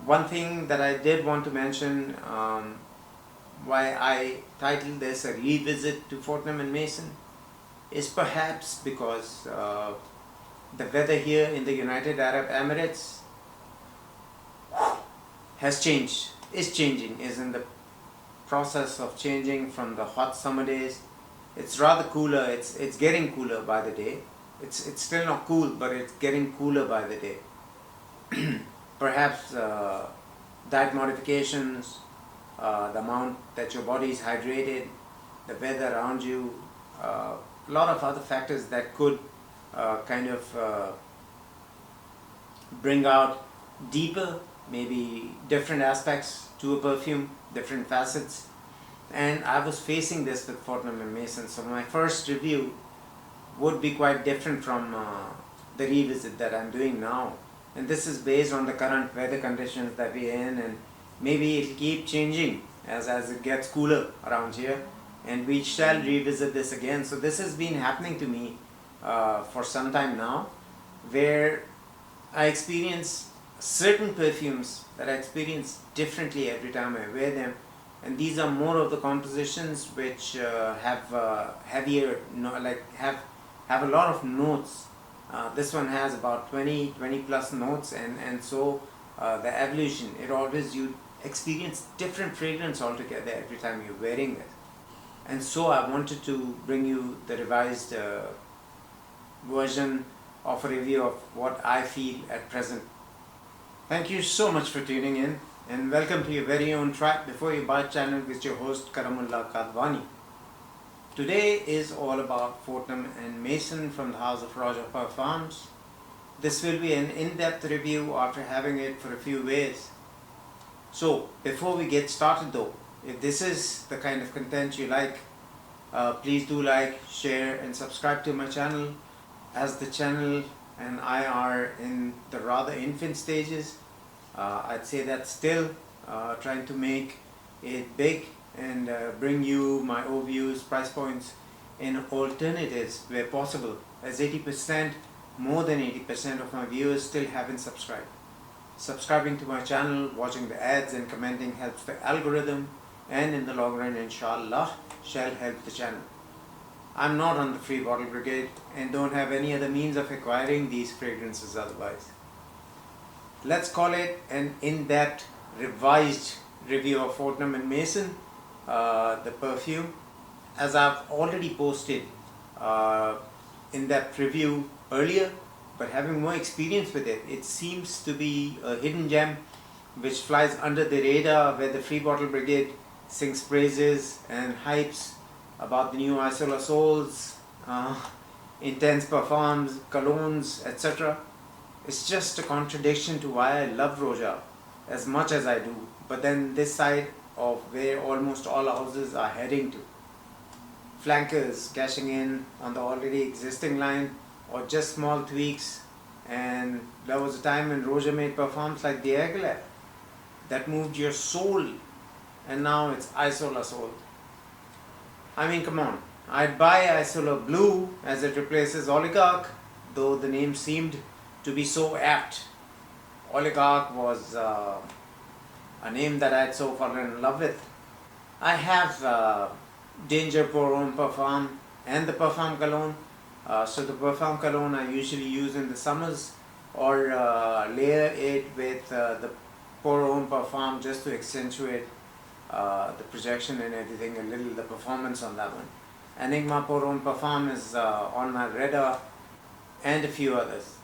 One thing that I did want to mention, why I titled this a revisit to Fortnum and Maison, is perhaps because the weather here in the United Arab Emirates has changed, is changing, is in the process of changing from the hot summer days. It's rather cooler, it's getting cooler by the day. It's still not cool, but it's getting cooler by the day. Perhaps diet modifications, the amount that your body is hydrated, the weather around you, a lot of other factors that could kind of bring out deeper, maybe different aspects to a perfume, different facets. And I was facing this with Fortnum and Maison, so my first review would be quite different from the revisit that I'm doing now. And this is based on the current weather conditions that we're in, and maybe it'll keep changing as it gets cooler around here, and we shall revisit this again. So this has been happening to me for some time now, where I experience certain perfumes that I experience differently every time I wear them, and these are more of the compositions which have heavier, have a lot of notes. This one has about 20 plus notes, and so the evolution, it always, you experience different fragrance altogether every time you're wearing it. And so I wanted to bring you the revised version of a review of what I feel at present. Thank you so much for tuning in, and welcome to your very own Track Before You Buy channel with your host Karamullah Kadwani. Today is all about Fortnum and Maison from the house of Roja Parfums. This will be an in-depth review after having it for a few days. So before we get started though, if this is the kind of content you like, please do like, share and subscribe to my channel. As the channel and I are in the rather infant stages, I'd say that still trying to make it big and bring you my overviews, price points and alternatives where possible, as 80%, more than 80% of my viewers still haven't subscribed. Subscribing to my channel, watching the ads and commenting helps the algorithm, and in the long run, inshallah, shall help the channel. I'm not on the free bottle brigade and don't have any other means of acquiring these fragrances otherwise. Let's call it an in-depth revised review of Fortnum and Maison, the perfume. As I've already posted in-depth review earlier, but having more experience with it, it seems to be a hidden gem which flies under the radar, where the free bottle brigade sings praises and hypes about the new Isola Sols, intense perfumes, colognes, etc. It's just a contradiction to why I love Roja as much as I do, but then this side of where almost all houses are heading to. Flankers cashing in on the already existing line, or just small tweaks. And there was a time when Roja made perfumes like the Aguilera that moved your soul, and now it's Isola Sol. I mean, come on, I'd buy Isola Blue as it replaces Oligarch, though the name seemed to be so apt. Oligarch was a name that I had so fallen in love with. I have Danger Pour Homme Parfum and the Parfum Cologne. So the Parfum Cologne I usually use in the summers, or layer it with the Pour Homme Parfum just to accentuate the projection and everything, a little the performance on that one. Enigma Pour Homme Parfum is on my radar, and a few others.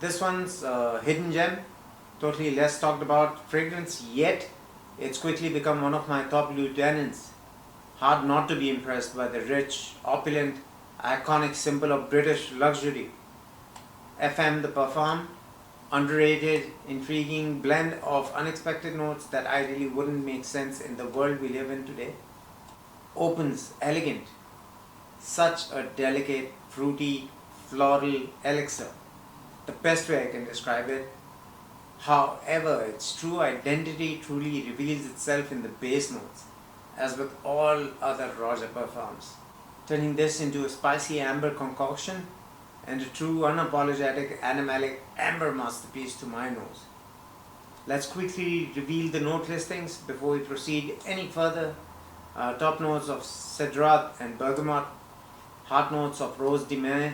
This one's a hidden gem, totally less talked about fragrance, yet it's quickly become one of my top lieutenants. Hard not to be impressed by the rich, opulent, iconic symbol of British luxury. FM the Parfum, underrated, intriguing blend of unexpected notes that ideally wouldn't make sense in the world we live in today. Opens elegant, such a delicate, fruity, floral elixir. The best way I can describe it. However, its true identity truly reveals itself in the base notes, as with all other Roja perfumes, turning this into a spicy amber concoction and a true unapologetic animalic amber masterpiece to my nose. Let's quickly reveal the note listings before we proceed any further. Top notes of cedrat and bergamot, heart notes of rose de mai,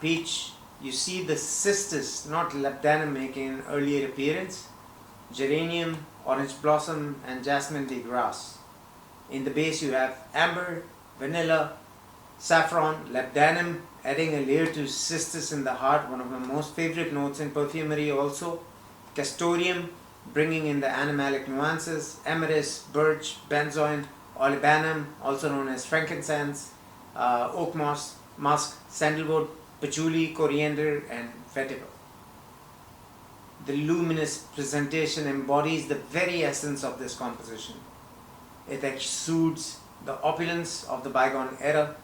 peach. You see the cistus, not labdanum, making an earlier appearance. Geranium, orange blossom, and jasmine de grasse. In the base you have amber, vanilla, saffron, labdanum, adding a layer to cistus in the heart, one of my most favorite notes in perfumery also. Castoreum, bringing in the animalic nuances. Amaryllis, birch, benzoin, olibanum, also known as frankincense, oak moss, musk, sandalwood, patchouli, coriander, and vetiver. The luminous presentation embodies the very essence of this composition. It exudes the opulence of the bygone era,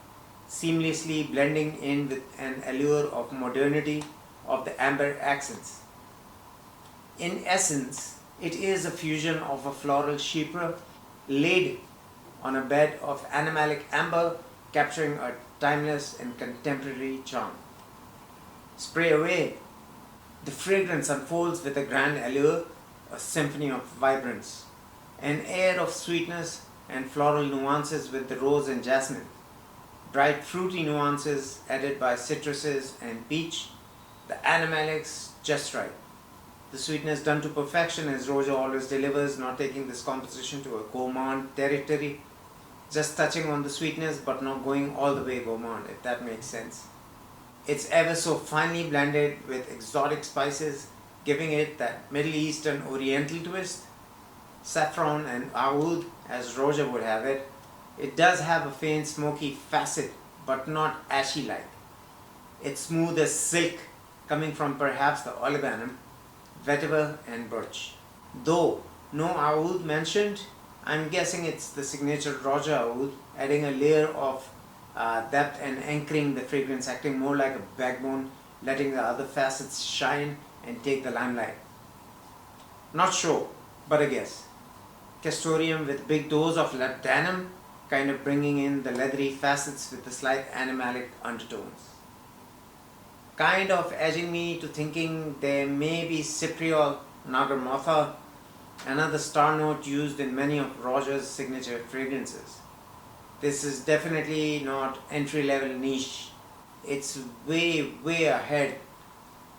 seamlessly blending in with an allure of modernity of the amber accents. In essence, it is a fusion of a floral chypre laid on a bed of animalic amber, capturing a timeless and contemporary charm. Spray away. The fragrance unfolds with a grand allure, a symphony of vibrance, an air of sweetness and floral nuances with the rose and jasmine, bright fruity nuances added by citruses and peach, the animalics just right. The sweetness done to perfection as Roja always delivers, not taking this composition to a gourmand territory, just touching on the sweetness but not going all the way gourmand, if that makes sense. It's ever so finely blended with exotic spices, giving it that Middle Eastern Oriental twist. Saffron and oud, as Roja would have it, it does have a faint smoky facet, but not ashy-like. It's smooth as silk, coming from perhaps the olibanum, vetiver and birch. Though no oud mentioned, I'm guessing it's the signature Roja oud, adding a layer of depth and anchoring the fragrance, acting more like a backbone, letting the other facets shine and take the limelight. Not sure, but a guess. Castoreum with big dose of labdanum, kind of bringing in the leathery facets with the slight animalic undertones. Kind of edging me to thinking there may be cypriol, nagarmotha, another star note used in many of Roja's signature fragrances. This is definitely not entry-level niche. It's way ahead,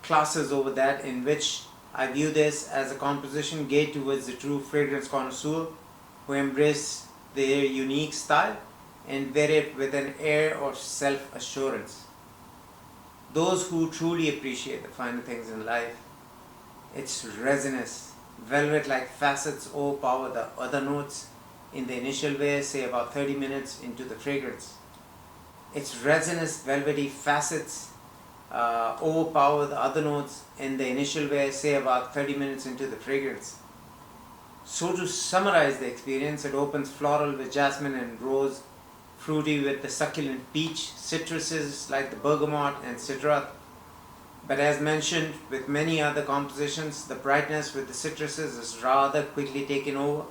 classes over that, in which I view this as a composition geared towards the true fragrance connoisseur who embrace their unique style and wear it with an air of self-assurance. Those who truly appreciate the finer things in life. Its resinous, velvet-like facets overpower the other notes in the initial wear, say about 30 minutes into the fragrance. Its resinous, velvety facets overpower the other notes in the initial wear, say about 30 minutes into the fragrance. So to summarize the experience, it opens floral with jasmine and rose, fruity with the succulent peach, citruses like the bergamot and cedrat. But as mentioned with many other compositions, the brightness with the citruses is rather quickly taken over,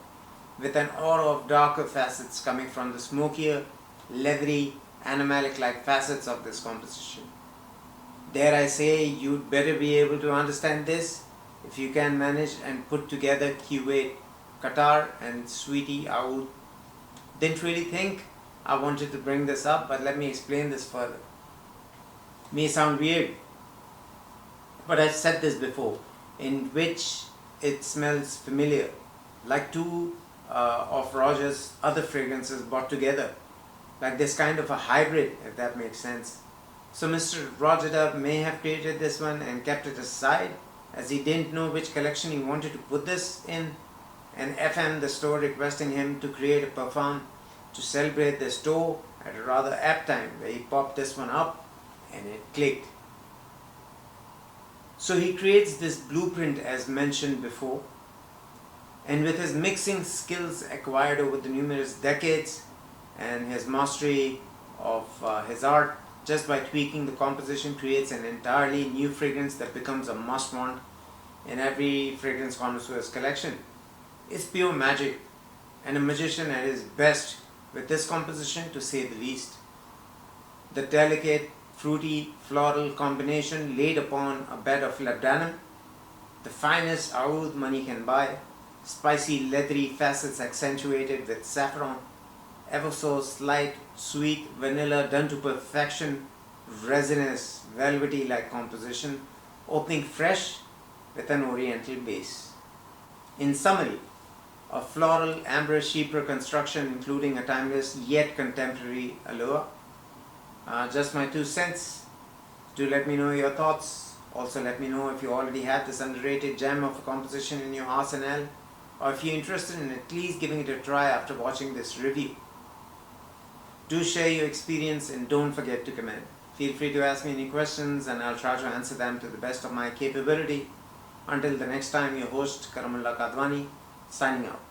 with an aura of darker facets coming from the smokier, leathery, animalic-like facets of this composition. Dare I say, you'd better be able to understand this if you can manage and put together Kuwait, Qatar and Sweetie Oud. Didn't really think I wanted to bring this up, but let me explain this further. May sound weird, but I've said this before, in which it smells familiar, like two of Roja's other fragrances brought together, like this kind of a hybrid, if that makes sense. So Mr. Roja may have created this one and kept it aside, as he didn't know which collection he wanted to put this in, and FM the store requesting him to create a parfum to celebrate the store at a rather apt time, where he popped this one up and it clicked. So he creates this blueprint as mentioned before, and with his mixing skills acquired over the numerous decades and his mastery of his art, just by tweaking the composition creates an entirely new fragrance that becomes a must-want in every fragrance connoisseur's collection. It's pure magic, and a magician at his best with this composition, to say the least. The delicate, fruity, floral combination laid upon a bed of labdanum, The finest oud money can buy. Spicy, leathery facets accentuated with saffron. Ever so slight, sweet vanilla done to perfection. Resinous, velvety-like composition. Opening fresh with an oriental base. In summary, a floral amber chypre construction including a timeless yet contemporary allure. Just my 2 cents. Do let me know your thoughts. Also let me know if you already have this underrated gem of a composition in your arsenal, or if you're interested in at least giving it a try after watching this review. Do share your experience and don't forget to comment. Feel free to ask me any questions and I'll try to answer them to the best of my capability. Until the next time, your host Karamullah Kadwani, signing out.